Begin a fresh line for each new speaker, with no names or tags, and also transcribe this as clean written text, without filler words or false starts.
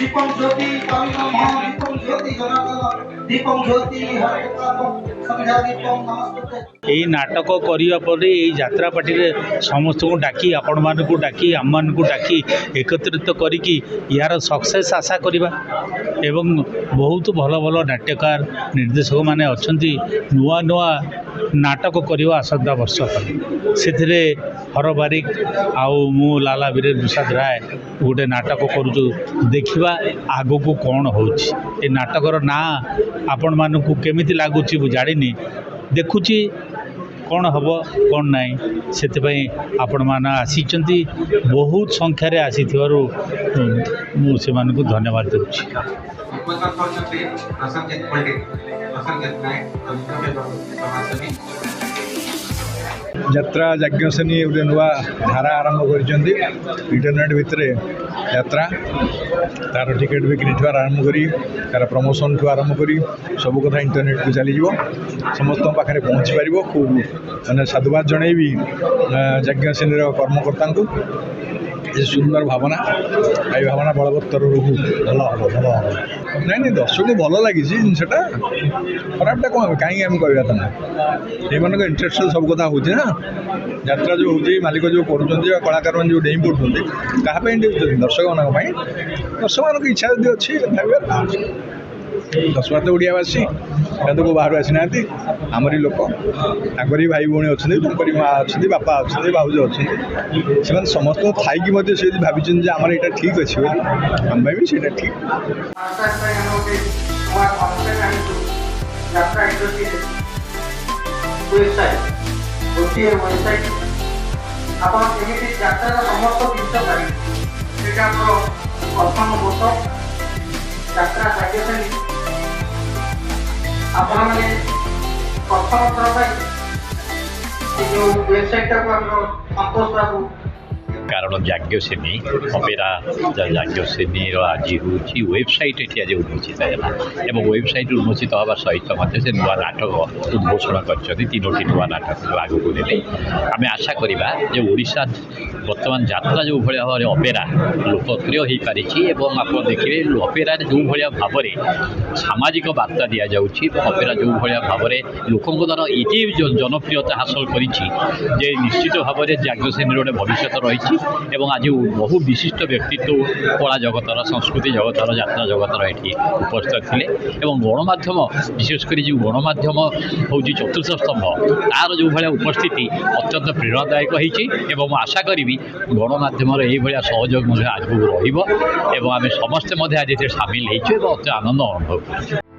दीपं ज्योति पावित्रं दीपं ज्योति जनार्दन दीपं ज्योति हरितापं संध्या दीपं नमस्ते।
यही नाटक करने पर यही यात्रा पार्टी समस्त को डाकी आपण मान को डाकी आम मान को डाकी एकत्रित करिकी यार सक्सेस आशा करवा एवं बहुत भल भल नाट्यकार निर्देशक माने अच्छी नुआ नुआ नाटक करवा आसंता वर्ष से हर बारिक आउ मु लाला वीरेन्द्र प्रसाद राय गोटे नाटक करुचु देखा आग को कौन हो नाटकर ना आपण मान को केमी लगुच जानी देखुची कौन हम कौन नाई से आपण मान आसी बहुत संख्यार आसी मुझे धन्यवाद दूसरी।
यात्रा यज्ञसेनी गोटे नुआ धारा आरंभ कर इंटरनेट भितर यात्रा तार टिकेट बिक्री ठू आरंभ करी तार प्रमोशन ठू आरंभ करी सब कथा इंटरनेट को चली समस्त पाखे पहुँची पार खूब मैंने साधुवाद जनईबी यज्ञसेनी कर्मकर्ता को ये सुंदर भावना ये भावना बलवत्तर रोहू भल हम भल हम नहीं दर्शक को भल लगी जिनटा खराबटा कौन कहीं आम कहवा तो ना ये इंटरेस्ट सब कथा हो यात्रा जो हूँ मालिक जो कर कलाकार मैंने जो डेई पड़ते क्या दर्शक मान दर्शक मान इच्छा जब अच्छी भाव 10 ओडियावासी को बाहर आसी ना आमरी लोक ताकरी भाई भौणी अच्छी माँ अच्छी बापा अच्छे भाज अच्छे से समस्त थी से भाई आम यहाँ ठीक अच्छे आम भी से ठीक।
आपण प्रथम थर जो वेबसाइट संतोष बाबू
कारण यज्ञसेनी अपेरा यज्ञसेनी आज हूँ वेबसाइट ये आज उन्मोचित है वेबसाइट उन्मोचित हवा सहित से नुआ नाटक उद्घोषण कर तीनोटी नुआ नाटक आग को ने आम आशा करवा जो ओडिशा बर्तमान यात्रा जो भाया भाव में अपेरा लोकप्रिय हो पारी आप देखिए अपेरा जो भाया भाव में सामाजिक बार्ता दि जाऊँगी अपेरा जो भाया भाव में लोकों द्वारा ये जनप्रियता हासिल कर निश्चित भाव में यज्ञसेनी गोटे भविष्य रही एवं आज बहु विशिष्ट व्यक्तित्व कला जगतर संस्कृति जगतर यात्रा जगतर ये उपस्थित थे गणमाध्यम विशेषकर जो गणमाध्यम हूँ चतुर्थ स्तंभ तार जो भाया उपस्थिति अत्यंत प्रेरणादायक हो आशा करी गणमाध्यम ये सहयोग आगू रही समस्ते आज सामिल हो आनंद अनुभव कर।